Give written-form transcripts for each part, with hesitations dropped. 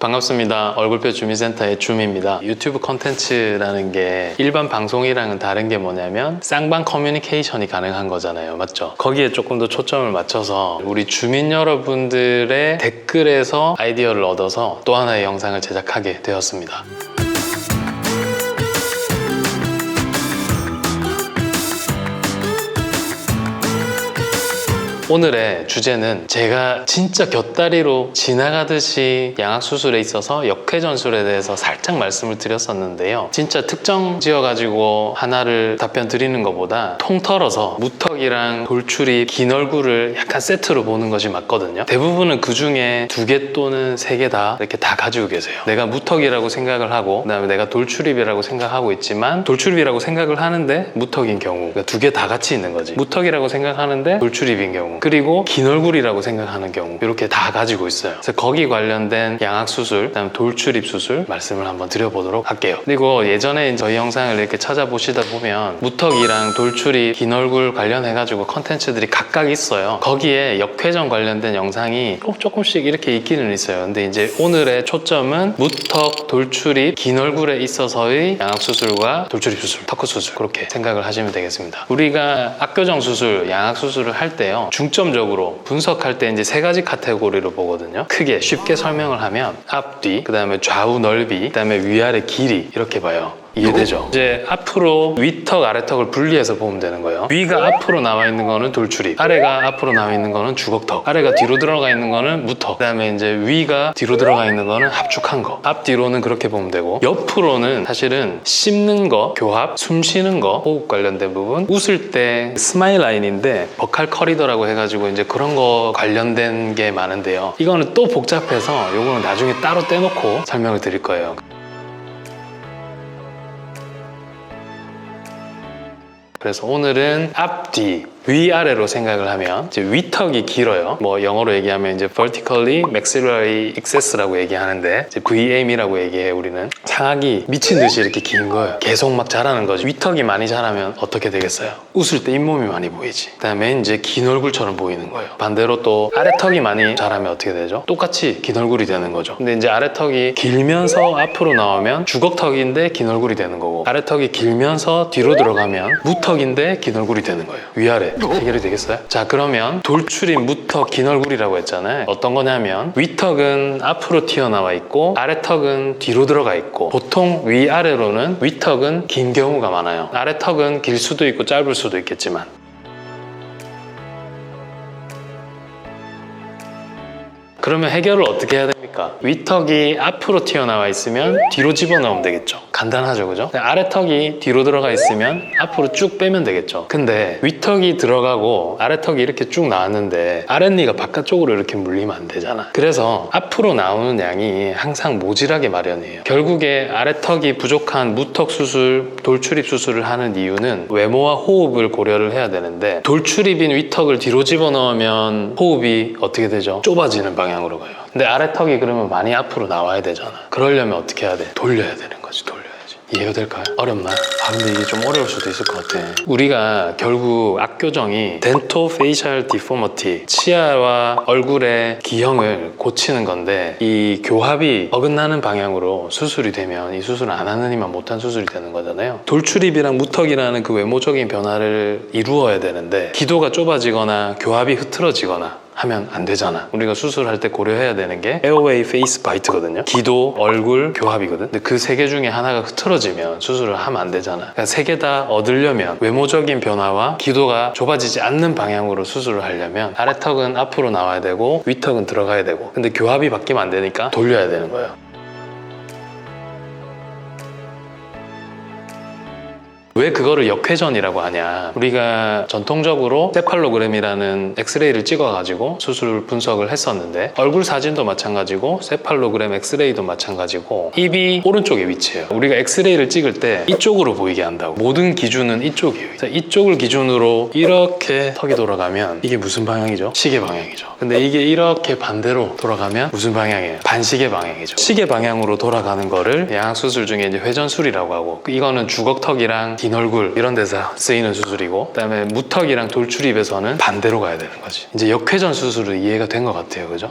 반갑습니다. 얼굴뼈 주민센터의 줌입니다. 유튜브 콘텐츠라는 게 일반 방송이랑은 다른 게 뭐냐면 쌍방 커뮤니케이션이 가능한 거잖아요. 맞죠? 거기에 조금 더 초점을 맞춰서 우리 주민 여러분들의 댓글에서 아이디어를 얻어서 또 하나의 영상을 제작하게 되었습니다. 오늘의 주제는 제가 진짜 곁다리로 지나가듯이 양악수술에 있어서 역회전술에 대해서 살짝 말씀을 드렸었는데요. 진짜 특정 지어가지고 하나를 답변 드리는 것보다 통틀어서 무턱이랑 돌출입, 긴 얼굴을 약간 세트로 보는 것이 맞거든요. 대부분은 그 중에 2개 또는 3개 다 이렇게 다 가지고 계세요. 내가 무턱이라고 생각을 하고 그다음에 내가 돌출입이라고 생각하고 있지만 돌출입이라고 생각을 하는데 무턱인 경우, 그러니까 2개 다 같이 있는 거지. 무턱이라고 생각하는데 돌출입인 경우, 그리고 긴 얼굴이라고 생각하는 경우, 이렇게 다 가지고 있어요. 그래서 거기 관련된 양악수술, 그다음 돌출입 수술 말씀을 한번 드려보도록 할게요. 그리고 예전에 저희 영상을 이렇게 찾아보시다 보면 무턱이랑 돌출입, 긴 얼굴 관련해가지고 컨텐츠들이 각각 있어요. 거기에 역회전 관련된 영상이 꼭 조금씩 이렇게 있기는 있어요. 근데 이제 오늘의 초점은 무턱, 돌출입, 긴 얼굴에 있어서의 양악수술과 돌출입 수술, 터크 수술, 그렇게 생각을 하시면 되겠습니다. 우리가 악교정 수술, 양악수술을 할 때요, 중점적으로 분석할 때 이제 3가지 카테고리로 보거든요. 크게 쉽게 설명을 하면 앞뒤, 그 다음에 좌우 넓이, 그 다음에 위아래 길이, 이렇게 봐요. 이해되죠? 이제 앞으로 위턱, 아래턱을 분리해서 보면 되는 거예요. 위가 앞으로 나와 있는 거는 돌출입, 아래가 앞으로 나와 있는 거는 주걱턱, 아래가 뒤로 들어가 있는 거는 무턱, 그 다음에 이제 위가 뒤로 들어가 있는 거는 합축한 거. 앞뒤로는 그렇게 보면 되고, 옆으로는 사실은 씹는 거, 교합, 숨 쉬는 거, 호흡 관련된 부분, 웃을 때 스마일 라인인데 버칼 커리더라고 해가지고 이제 그런 거 관련된 게 많은데요. 이거는 또 복잡해서 요거는 나중에 따로 떼놓고 설명을 드릴 거예요. 그래서 오늘은 앞뒤, 위아래로 생각을 하면 이제 위턱이 길어요. 뭐 영어로 얘기하면 이제 vertically maxillary excess라고 얘기하는데 이제 VM이라고 얘기해. 우리는 상악이 미친 듯이 이렇게 긴 거예요. 계속 막 자라는 거죠. 위턱이 많이 자라면 어떻게 되겠어요? 웃을 때 잇몸이 많이 보이지. 그다음에 이제 긴 얼굴처럼 보이는 거예요. 반대로 또 아래턱이 많이 자라면 어떻게 되죠? 똑같이 긴 얼굴이 되는 거죠. 근데 이제 아래턱이 길면서 앞으로 나오면 주걱턱인데 긴 얼굴이 되는 거고, 아래턱이 길면서 뒤로 들어가면 무턱인데 긴 얼굴이 되는 거예요. 위아래 해결이 되겠어요? 자, 그러면 돌출입, 무턱, 긴 얼굴이라고 했잖아요. 어떤 거냐면 위턱은 앞으로 튀어나와 있고 아래턱은 뒤로 들어가 있고, 보통 위아래로는 위턱은 긴 경우가 많아요. 아래턱은 길 수도 있고 짧을 수도 있겠지만, 그러면 해결을 어떻게 해야 됩니까? 위턱이 앞으로 튀어나와 있으면 뒤로 집어넣으면 되겠죠. 간단하죠, 그죠? 아래턱이 뒤로 들어가 있으면 앞으로 쭉 빼면 되겠죠. 근데 위턱이 들어가고 아래턱이 이렇게 쭉 나왔는데 아랫니가 바깥쪽으로 이렇게 물리면 안 되잖아. 그래서 앞으로 나오는 양이 항상 모질하게 마련이에요. 결국에 아래턱이 부족한 무턱 수술, 돌출입 수술을 하는 이유는 외모와 호흡을 고려를 해야 되는데, 돌출입인 위턱을 뒤로 집어넣으면 호흡이 어떻게 되죠? 좁아지는 방향으로 가요. 근데 아래턱이 그러면 많이 앞으로 나와야 되잖아. 그러려면 어떻게 해야 돼? 돌려야 되는 거지. 돌려야지. 이해가 될까요? 어렵나? 근데 이게 좀 어려울 수도 있을 것 같아. 우리가 결국 악교정이 덴토 페이셜 디포머티, 치아와 얼굴의 기형을 고치는 건데, 이 교합이 어긋나는 방향으로 수술이 되면 이 수술을 안 하는 이만 못한 수술이 되는 거잖아요. 돌출입이랑 무턱이라는 그 외모적인 변화를 이루어야 되는데 기도가 좁아지거나 교합이 흐트러지거나 하면 안 되잖아. 우리가 수술할 때 고려해야 되는 게 에어웨이 페이스 바이트거든요. 기도, 얼굴, 교합이거든. 근데 그 3개 중에 하나가 흐트러지면 수술을 하면 안 되잖아. 그러니까 3개 다 얻으려면 외모적인 변화와 기도가 좁아지지 않는 방향으로 수술을 하려면 아래턱은 앞으로 나와야 되고 위턱은 들어가야 되고, 근데 교합이 바뀌면 안 되니까 돌려야 되는 거예요. 왜 그거를 역회전이라고 하냐? 우리가 전통적으로 세팔로그램이라는 엑스레이를 찍어가지고 수술 분석을 했었는데, 얼굴 사진도 마찬가지고 세팔로그램 엑스레이도 마찬가지고 입이 오른쪽에 위치해요. 우리가 엑스레이를 찍을 때 이쪽으로 보이게 한다고. 모든 기준은 이쪽이에요. 그래서 이쪽을 기준으로 이렇게 턱이 돌아가면 이게 무슨 방향이죠? 시계 방향이죠. 근데 이게 이렇게 반대로 돌아가면 무슨 방향이에요? 반시계 방향이죠. 시계 방향으로 돌아가는 거를 양악수술 중에 이제 회전술이라고 하고, 이거는 주걱턱이랑 긴 얼굴 이런 데서 쓰이는 수술이고, 그다음에 무턱이랑 돌출입에서는 반대로 가야 되는 거지. 이제 역회전 수술은 이해가 된 것 같아요, 그죠?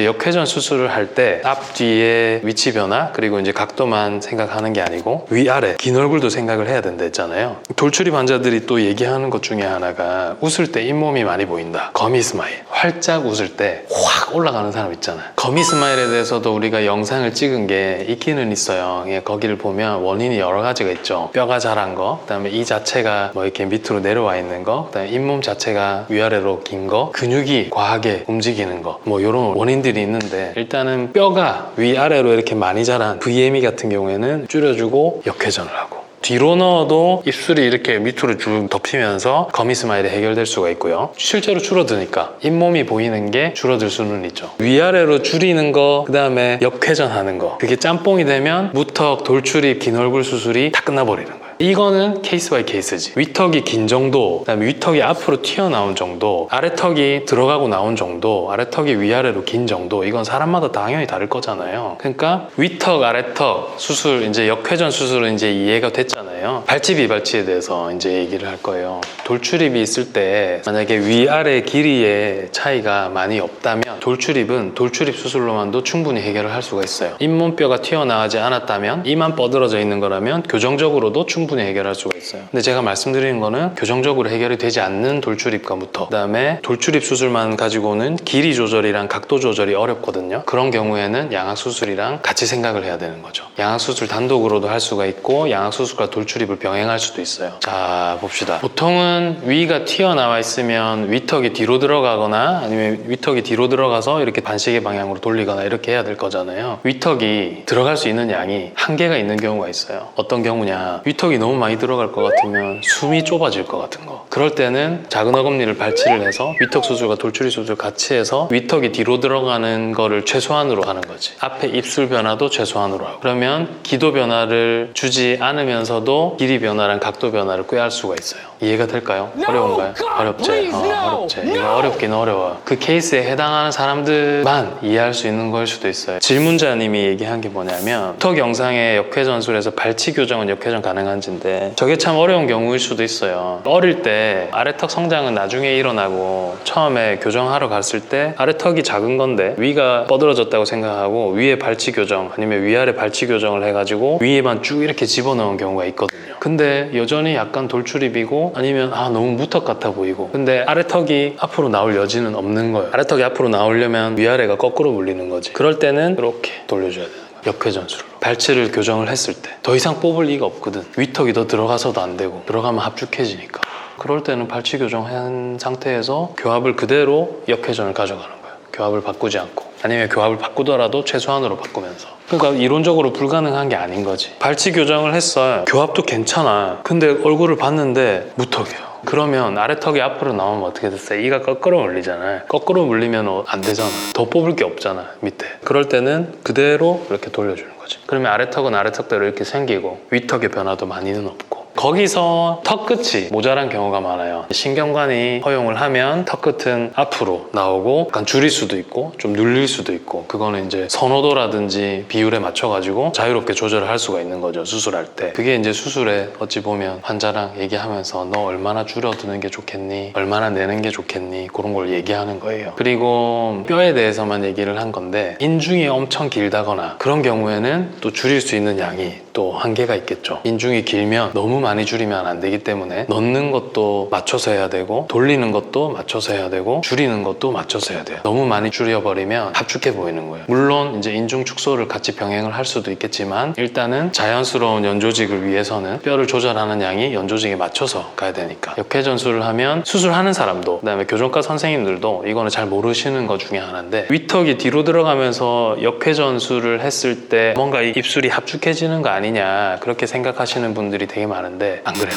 역회전 수술을 할 때 앞뒤의 위치 변화 그리고 이제 각도만 생각하는 게 아니고 위아래 긴 얼굴도 생각을 해야 된다 했잖아요. 돌출입 환자들이 또 얘기하는 것 중에 하나가 웃을 때 잇몸이 많이 보인다. 거미 스마일. 활짝 웃을 때 확 올라가는 사람 있잖아요. 거미 스마일에 대해서도 우리가 영상을 찍은 게 있기는 있어요. 거기를 보면 원인이 여러 가지가 있죠. 뼈가 자란 거, 그다음에 이 자체가 뭐 이렇게 밑으로 내려와 있는 거, 그다음에 잇몸 자체가 위아래로 긴 거, 근육이 과하게 움직이는 거, 뭐 이런 원인들이 있는데 일단은 뼈가 위아래로 이렇게 많이 자란 VME 같은 경우에는 줄여주고 역회전을 하고 뒤로 넣어도 입술이 이렇게 밑으로 쭉 덮이면서 거미 스마일이 해결될 수가 있고요. 실제로 줄어드니까 잇몸이 보이는 게 줄어들 수는 있죠. 위아래로 줄이는 거, 그 다음에 역회전하는 거, 그게 짬뽕이 되면 무턱, 돌출입, 긴 얼굴 수술이 다 끝나버리는 거예요. 이거는 케이스 바이 케이스지. 위턱이 긴 정도, 그다음에 위턱이 앞으로 튀어나온 정도, 아래턱이 들어가고 나온 정도, 아래턱이 위아래로 긴 정도, 이건 사람마다 당연히 다를 거잖아요. 그러니까 위턱, 아래턱 수술, 이제 역회전 수술은 이제 이해가 됐잖아요. 발치 비발치에 대해서 이제 얘기를 할 거예요. 돌출입이 있을 때 만약에 위아래 길이의 차이가 많이 없다면 돌출입은 돌출입 수술로만도 충분히 해결을 할 수가 있어요. 잇몸뼈가 튀어나가지 않았다면 이만 뻗어져 있는 거라면 교정적으로도 충분히 해결할 수가 있어요. 근데 제가 말씀드리는 거는 교정적으로 해결이 되지 않는 돌출입과부터 그다음에 돌출입 수술만 가지고는 길이 조절이랑 각도 조절이 어렵거든요. 그런 경우에는 양악 수술이랑 같이 생각을 해야 되는 거죠. 양악 수술 단독으로도 할 수가 있고 양악 수술과 돌출입을 병행할 수도 있어요. 자, 봅시다. 보통은 위가 튀어나와 있으면 위턱이 뒤로 들어가거나 아니면 위턱이 뒤로 들어가서 이렇게 반시계 방향으로 돌리거나 이렇게 해야 될 거잖아요. 위턱이 들어갈 수 있는 양이 한계가 있는 경우가 있어요. 어떤 경우냐, 위턱이 너무 많이 들어갈 것 같으면 숨이 좁아질 것 같은 거. 그럴 때는 작은 어금니를 발치를 해서 위턱 수술과 돌출입 수술 같이 해서 위턱이 뒤로 들어가는 거를 최소한으로 하는 거지. 앞에 입술 변화도 최소한으로 하고, 그러면 기도 변화를 주지 않으면서도 길이 변화랑 각도 변화를 꾀할 수가 있어요. 이해가 될까요? 어려운가요? 어렵지. 어렵지. 이거 어렵긴 어려워요. 그 케이스에 해당하는 사람들만 이해할 수 있는 걸 수도 있어요. 질문자님이 얘기한 게 뭐냐면 턱 영상의 역회전술에서 발치 교정은 역회전 가능한지인데 저게 참 어려운 경우일 수도 있어요. 어릴 때 아래턱 성장은 나중에 일어나고 처음에 교정하러 갔을 때 아래턱이 작은 건데 위가 뻗어졌다고 생각하고 위에 발치 교정 아니면 위아래 발치 교정을 해가지고 위에만 쭉 이렇게 집어넣은 경우가 있거든요. 근데 여전히 약간 돌출입이고 아니면 너무 무턱 같아 보이고 근데 아래턱이 앞으로 나올 여지는 없는 거예요. 아래턱이 앞으로 나오려면 위아래가 거꾸로 물리는 거지. 그럴 때는 이렇게 돌려줘야 되는 거예요. 역회전술로. 발치를 교정을 했을 때 더 이상 뽑을 리가 없거든. 위턱이 더 들어가서도 안 되고 들어가면 합죽해지니까. 그럴 때는 발치 교정한 상태에서 교합을 그대로 역회전을 가져가는 거예요. 교합을 바꾸지 않고. 아니면 교합을 바꾸더라도 최소한으로 바꾸면서. 그러니까 이론적으로 불가능한 게 아닌 거지. 발치 교정을 했어요. 교합도 괜찮아. 근데 얼굴을 봤는데 무턱이에요. 그러면 아래턱이 앞으로 나오면 어떻게 됐어요? 이가 거꾸로 물리잖아요. 거꾸로 물리면 안 되잖아. 더 뽑을 게 없잖아, 밑에. 그럴 때는 그대로 이렇게 돌려주는 거지. 그러면 아래턱은 아래턱대로 이렇게 생기고 위턱의 변화도 많이는 없고. 거기서 턱 끝이 모자란 경우가 많아요. 신경관이 허용을 하면 턱 끝은 앞으로 나오고 약간 줄일 수도 있고 좀 눌릴 수도 있고 그거는 이제 선호도라든지 비율에 맞춰가지고 자유롭게 조절을 할 수가 있는 거죠. 수술할 때. 그게 이제 수술에 어찌 보면 환자랑 얘기하면서 너 얼마나 줄여두는 게 좋겠니? 얼마나 내는 게 좋겠니? 그런 걸 얘기하는 거예요. 그리고 뼈에 대해서만 얘기를 한 건데 인중이 엄청 길다거나 그런 경우에는 또 줄일 수 있는 양이 또 한계가 있겠죠. 인중이 길면 너무 많이 줄이면 안 되기 때문에 넣는 것도 맞춰서 해야 되고 돌리는 것도 맞춰서 해야 되고 줄이는 것도 맞춰서 해야 돼요. 너무 많이 줄여버리면 합죽해 보이는 거예요. 물론 이제 인중 축소를 같이 병행을 할 수도 있겠지만 일단은 자연스러운 연조직을 위해서는 뼈를 조절하는 양이 연조직에 맞춰서 가야 되니까. 역회전술을 하면 수술하는 사람도 그다음에 교정과 선생님들도 이거는 잘 모르시는 것 중에 하나인데 위턱이 뒤로 들어가면서 역회전술을 했을 때 뭔가 이 입술이 합죽해지는 거 아니냐 그렇게 생각하시는 분들이 되게 많은데 안 그래.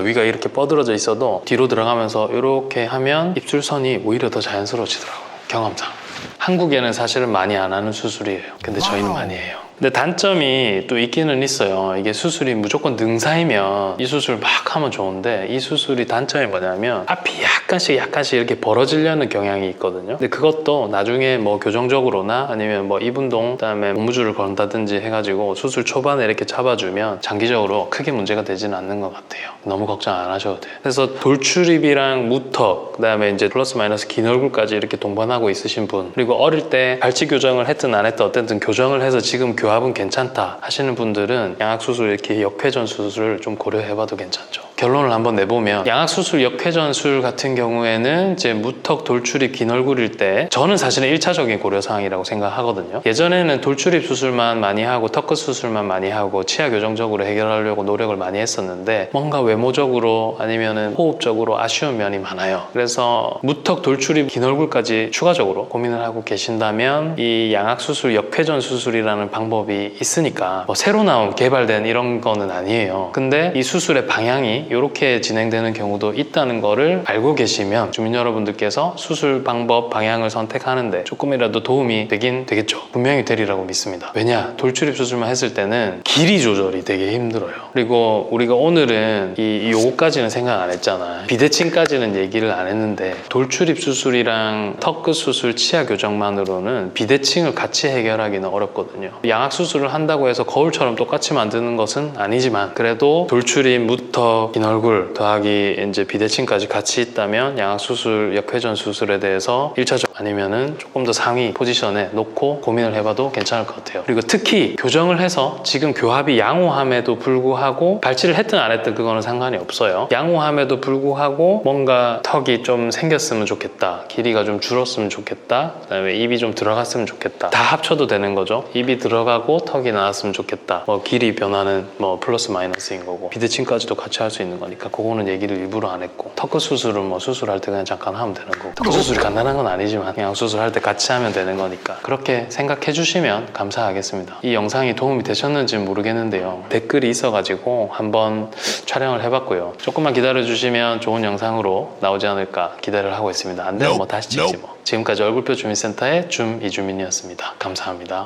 위가 이렇게 뻗어져 있어도 뒤로 들어가면서 이렇게 하면 입술선이 오히려 더 자연스러워지더라고요. 경험상. 한국에는 사실은 많이 안 하는 수술이에요. 근데 저희는 많이 해요. 근데 단점이 또 있기는 있어요. 이게 수술이 무조건 능사이면 이 수술 막 하면 좋은데 이 수술이 단점이 뭐냐면 앞이 약간씩 이렇게 벌어지려는 경향이 있거든요. 근데 그것도 나중에 뭐 교정적으로나 아니면 뭐 이분동 그다음에 고무줄을 건다든지 해가지고 수술 초반에 이렇게 잡아주면 장기적으로 크게 문제가 되지는 않는 것 같아요. 너무 걱정 안 하셔도 돼요. 그래서 돌출입이랑 무턱 그다음에 이제 플러스 마이너스 긴 얼굴까지 이렇게 동반하고 있으신 분, 그리고 어릴 때 발치 교정을 했든 안 했든 어쨌든 교정을 해서 지금 교합은 괜찮다 하시는 분들은 양악수술 이렇게 역회전 수술을 좀 고려해봐도 괜찮죠. 결론을 한번 내보면 양악수술 역회전술 같은 경우에는 이제 무턱 돌출입 긴 얼굴일 때 저는 사실은 1차적인 고려사항이라고 생각하거든요. 예전에는 돌출입 수술만 많이 하고 턱끝 수술만 많이 하고 치아 교정적으로 해결하려고 노력을 많이 했었는데 뭔가 외모적으로 아니면은 호흡적으로 아쉬운 면이 많아요. 그래서 무턱 돌출입 긴 얼굴까지 추가적으로 고민을 하고 계신다면 이 양악수술 역회전 수술이라는 방법이 있으니까 뭐 새로 나온 개발된 이런 거는 아니에요. 근데 이 수술의 방향이 이렇게 진행되는 경우도 있다는 거를 알고 계시면 주민 여러분들께서 수술 방법 방향을 선택하는데 조금이라도 도움이 되긴 되겠죠. 분명히 되리라고 믿습니다. 왜냐? 돌출입 수술만 했을 때는 길이 조절이 되게 힘들어요. 그리고 우리가 오늘은 요거까지는 생각 안 했잖아. 비대칭까지는 얘기를 안 했는데 돌출입 수술이랑 턱끝 수술 치아 교정만으로는 비대칭을 같이 해결하기는 어렵거든요. 양악 수술을 한다고 해서 거울처럼 똑같이 만드는 것은 아니지만 그래도 돌출입, 무턱, 긴 얼굴 더하기 이제 비대칭까지 같이 있다면 양악 수술, 역회전 수술에 대해서 1차적 아니면은 조금 더 상위 포지션에 놓고 고민을 해봐도 괜찮을 것 같아요. 그리고 특히 교정을 해서 지금 교합이 양호함에도 불구하고 발치를 했든 안 했든 그거는 상관이 없어요. 양호함에도 불구하고 뭔가 턱이 좀 생겼으면 좋겠다, 길이가 좀 줄었으면 좋겠다, 그다음에 입이 좀 들어갔으면 좋겠다, 다 합쳐도 되는 거죠. 입이 들어가고 턱이 나왔으면 좋겠다, 뭐 길이 변화는 뭐 플러스 마이너스인 거고 비대칭까지도 같이 할 수 있는 거니까 그거는 얘기를 일부러 안 했고, 턱끝 수술은 뭐 수술할 때 그냥 잠깐 하면 되는 거고, 턱끝 수술이 간단한 건 아니지만 그냥 수술할 때 같이 하면 되는 거니까 그렇게 생각해 주시면 감사하겠습니다. 이 영상이 도움이 되셨는지는 모르겠는데요, 댓글이 있어가지고 한번 촬영을 해봤고요. 조금만 기다려 주시면 좋은 영상으로 나오지 않을까 기대를 하고 있습니다. 안 되면 뭐 다시 찍지 뭐. 지금까지 얼굴뼈 주민센터의 줌 이주민이었습니다. 감사합니다.